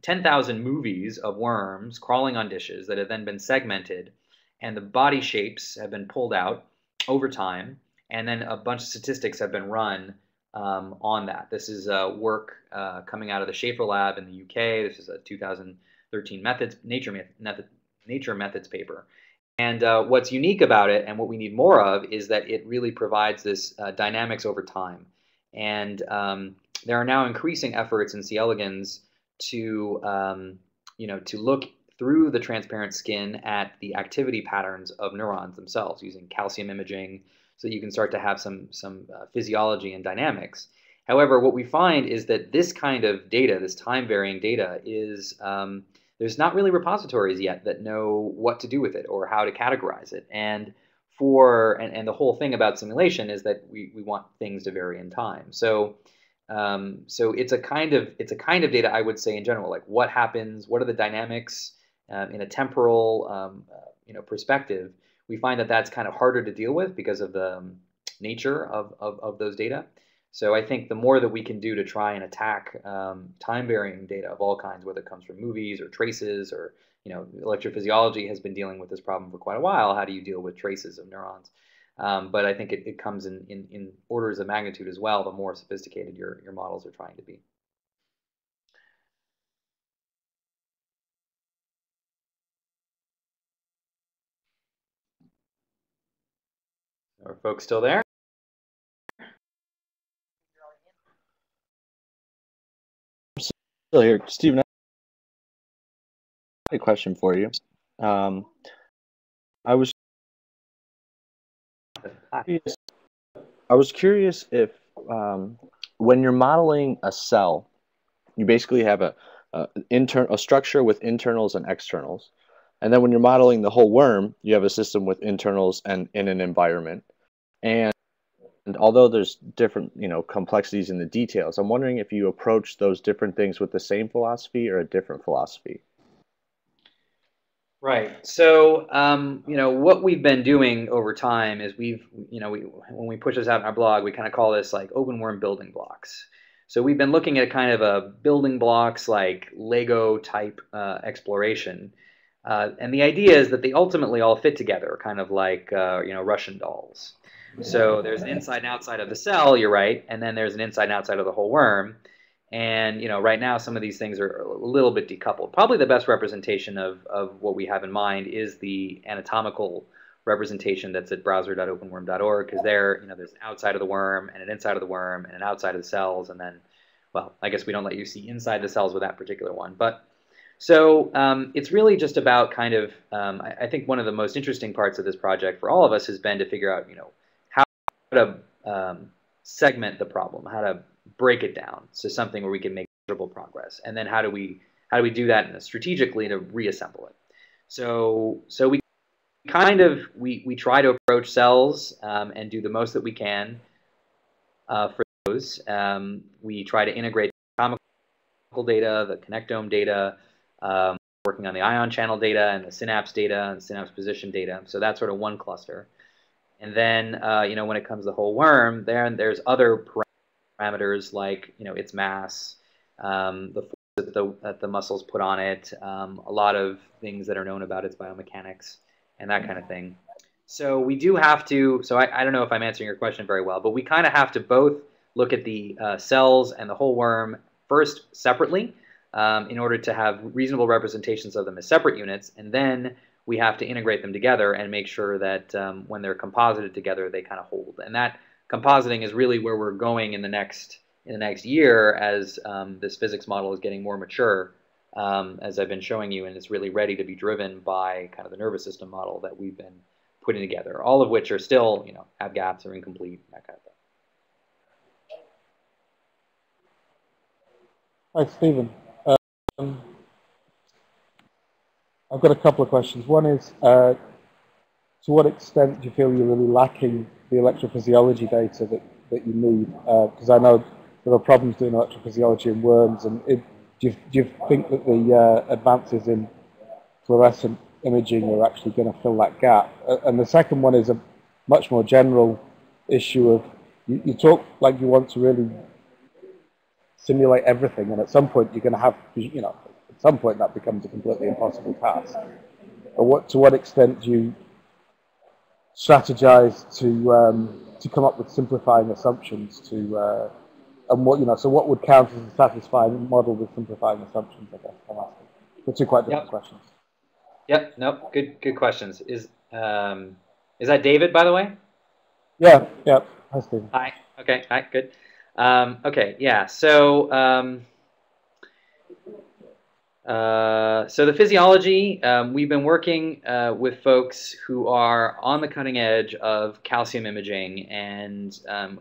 Speaker 2: 10,000 movies of worms crawling on dishes that have then been segmented, and the body shapes have been pulled out over time, and then a bunch of statistics have been run on that. This is work coming out of the Schaefer lab in the UK. This is a 2013 Nature Methods paper. And what's unique about it, and what we need more of, is that it really provides this dynamics over time. And there are now increasing efforts in C. elegans to, you know, to look through the transparent skin at the activity patterns of neurons themselves using calcium imaging, so that you can start to have some physiology and dynamics. However, what we find is that this kind of data, this time-varying data, is there's not really repositories yet that know what to do with it or how to categorize it. And the whole thing about simulation is that we want things to vary in time. So it's a kind of data, I would say, in general, like what happens, what are the dynamics in a temporal you know, perspective. We find that that's kind of harder to deal with because of the nature of those data. So I think the more that we can do to try and attack time-varying data of all kinds, whether it comes from movies or traces, or, you know, electrophysiology has been dealing with this problem for quite a while. How do you deal with traces of neurons? But I think it comes in orders of magnitude as well, the more sophisticated your models are trying to be. Are folks still there?
Speaker 3: Still here, Stephen. I have a question for you. I was curious if when you're modeling a cell, you basically have a structure with internals and externals, and then when you're modeling the whole worm, you have a system with internals and in an environment. And although there's different, you know, complexities in the details, I'm wondering if you approach those different things with the same philosophy or a different philosophy.
Speaker 2: Right. So, you know, what we've been doing over time is when we push this out in our blog, we kind of call this like open worm building blocks. So we've been looking at kind of a building blocks like Lego type exploration. And the idea is that they ultimately all fit together, kind of like Russian dolls. So there's an inside and outside of the cell, you're right, and then there's an inside and outside of the whole worm. And right now some of these things are a little bit decoupled. Probably the best representation of what we have in mind is the anatomical representation that's at browser.openworm.org, because there's an outside of the worm and an inside of the worm and an outside of the cells, and then, well, I guess we don't let you see inside the cells with that particular one. But so it's really just about kind of, I think one of the most interesting parts of this project for all of us has been to figure out, how to segment the problem, how to break it down to something where we can make measurable progress, and then how do we do that strategically to reassemble it. So we kind of we try to approach cells and do the most that we can for those. We try to integrate the anatomical data, the connectome data, working on the ion channel data and the synapse data and synapse position data. So that's sort of one cluster. And then when it comes to the whole worm, there's other parameters like its mass, the force that the muscles put on it, a lot of things that are known about its biomechanics and that kind of thing. So we do have to, so I don't know if I'm answering your question very well, but we kind of have to both look at the cells and the whole worm first separately in order to have reasonable representations of them as separate units, and then we have to integrate them together and make sure that when they're composited together, they kind of hold. And that compositing is really where we're going in the next year as this physics model is getting more mature, as I've been showing you, and it's really ready to be driven by kind of the nervous system model that we've been putting together, all of which are still, have gaps or incomplete, that kind of thing.
Speaker 4: Hi, Stephen. I've got a couple of questions. One is, to what extent do you feel you're really lacking the electrophysiology data that you need? Because I know there are problems doing electrophysiology in worms, and do you think that the advances in fluorescent imaging are actually going to fill that gap? And the second one is a much more general issue of, you talk like you want to really simulate everything, and at some point you're going to have, at some point that becomes a completely impossible task. To what extent do you strategize to come up with simplifying assumptions and what, so what would count as a satisfying model with simplifying assumptions, I guess I'm asking. They're two quite different questions.
Speaker 2: Yep, nope, good questions. Is that David, by the way?
Speaker 4: Yeah. Hi, Stephen.
Speaker 2: Hi, okay, hi, good. Okay, yeah, so so the physiology, we've been working with folks who are on the cutting edge of calcium imaging and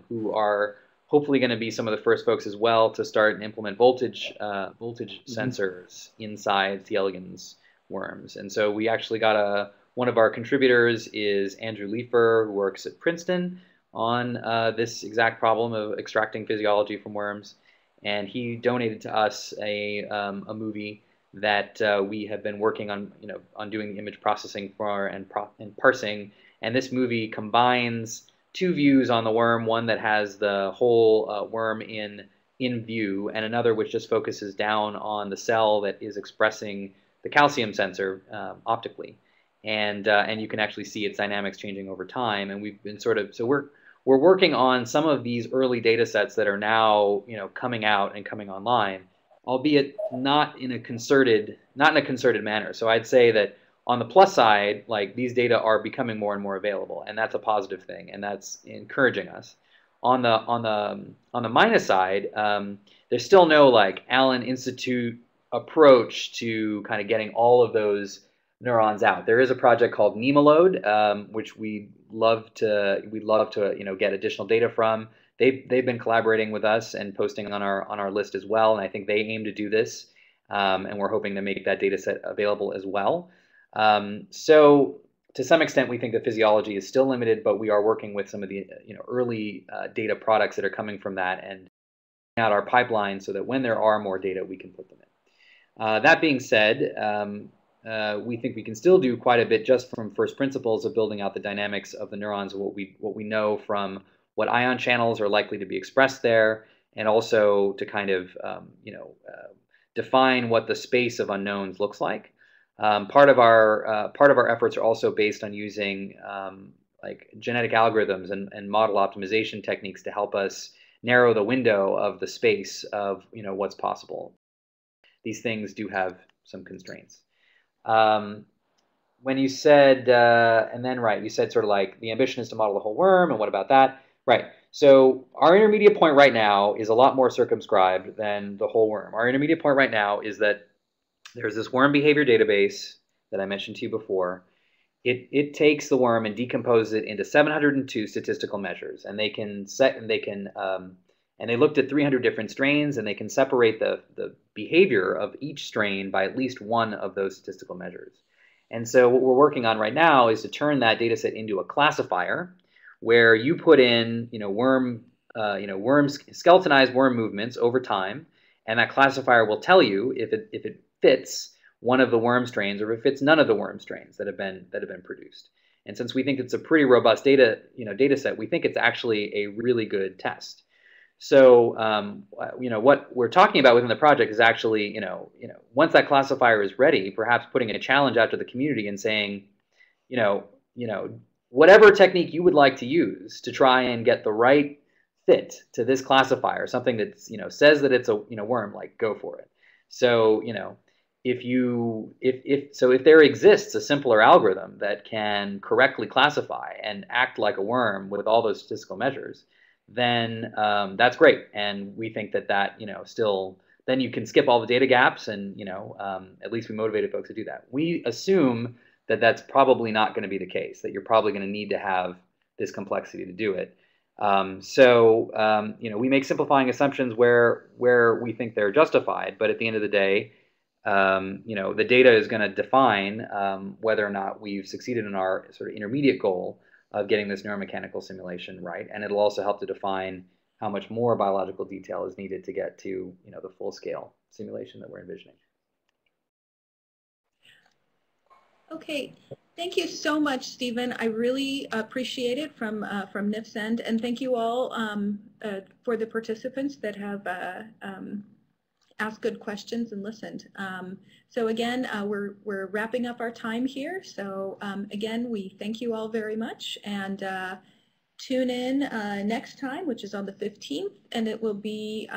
Speaker 2: who are hopefully going to be some of the first folks as well to start and implement voltage sensors inside the Elegans worms. And so we actually got one of our contributors is Andrew Leifer, who works at Princeton on this exact problem of extracting physiology from worms. And he donated to us a movie that we have been working on, on doing the image processing for and parsing. And this movie combines two views on the worm, one that has the whole worm in view, and another which just focuses down on the cell that is expressing the calcium sensor optically. And you can actually see its dynamics changing over time. And we've been so we're working on some of these early data sets that are now coming out and coming online, albeit not in a concerted manner. So I'd say that on the plus side, like, these data are becoming more and more available, and that's a positive thing, and that's encouraging us. On the minus side, there's still no like Allen Institute approach to kind of getting all of those neurons out. There is a project called Nemaload, which we'd love to get additional data from. They've been collaborating with us and posting on our list as well, and I think they aim to do this, and we're hoping to make that data set available as well. So to some extent, we think that physiology is still limited, but we are working with some of the early data products that are coming from that and out our pipeline so that when there are more data, we can put them in. That being said, we think we can still do quite a bit just from first principles of building out the dynamics of the neurons, what we know from what ion channels are likely to be expressed there, and also to kind of define what the space of unknowns looks like. Part of our efforts are also based on using like genetic algorithms and model optimization techniques to help us narrow the window of the space of what's possible. These things do have some constraints. When you said, and then right, you said sort of like the ambition is to model the whole worm, and what about that? Right. So our intermediate point right now is a lot more circumscribed than the whole worm. Our intermediate point right now is that there's this worm behavior database that I mentioned to you before. It takes the worm and decomposes it into 702 statistical measures, and they looked at 300 different strains, and they can separate the behavior of each strain by at least one of those statistical measures. And so what we're working on right now is to turn that data set into a classifier where you put in skeletonized worm movements over time, and that classifier will tell you if it fits one of the worm strains or if it fits none of the worm strains that have been produced. And since we think it's a pretty robust data set, we think it's actually a really good test. So what we're talking about within the project is actually once that classifier is ready, perhaps putting a challenge out to the community and saying, whatever technique you would like to use to try and get the right fit to this classifier, something that says that it's a worm, like go for it. So if there exists a simpler algorithm that can correctly classify and act like a worm with all those statistical measures, then that's great. And we think that still, then you can skip all the data gaps, and at least we motivated folks to do that. We assume that that's probably not going to be the case, that you're probably going to need to have this complexity to do it. We make simplifying assumptions where we think they're justified, but at the end of the day, the data is going to define whether or not we've succeeded in our sort of intermediate goal of getting this neuromechanical simulation right, and it'll also help to define how much more biological detail is needed to get to the full-scale simulation that we're envisioning.
Speaker 1: Okay, thank you so much, Stephen. I really appreciate it from NIF's end, and thank you all for the participants that have asked good questions and listened. So again, we're wrapping up our time here. So again, we thank you all very much, and tune in next time, which is on the 15th, and it will be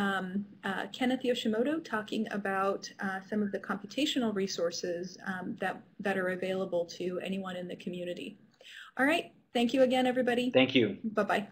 Speaker 1: Kenneth Yoshimoto talking about some of the computational resources that are available to anyone in the community. All right, thank you again, everybody.
Speaker 2: Thank you.
Speaker 1: Bye-bye.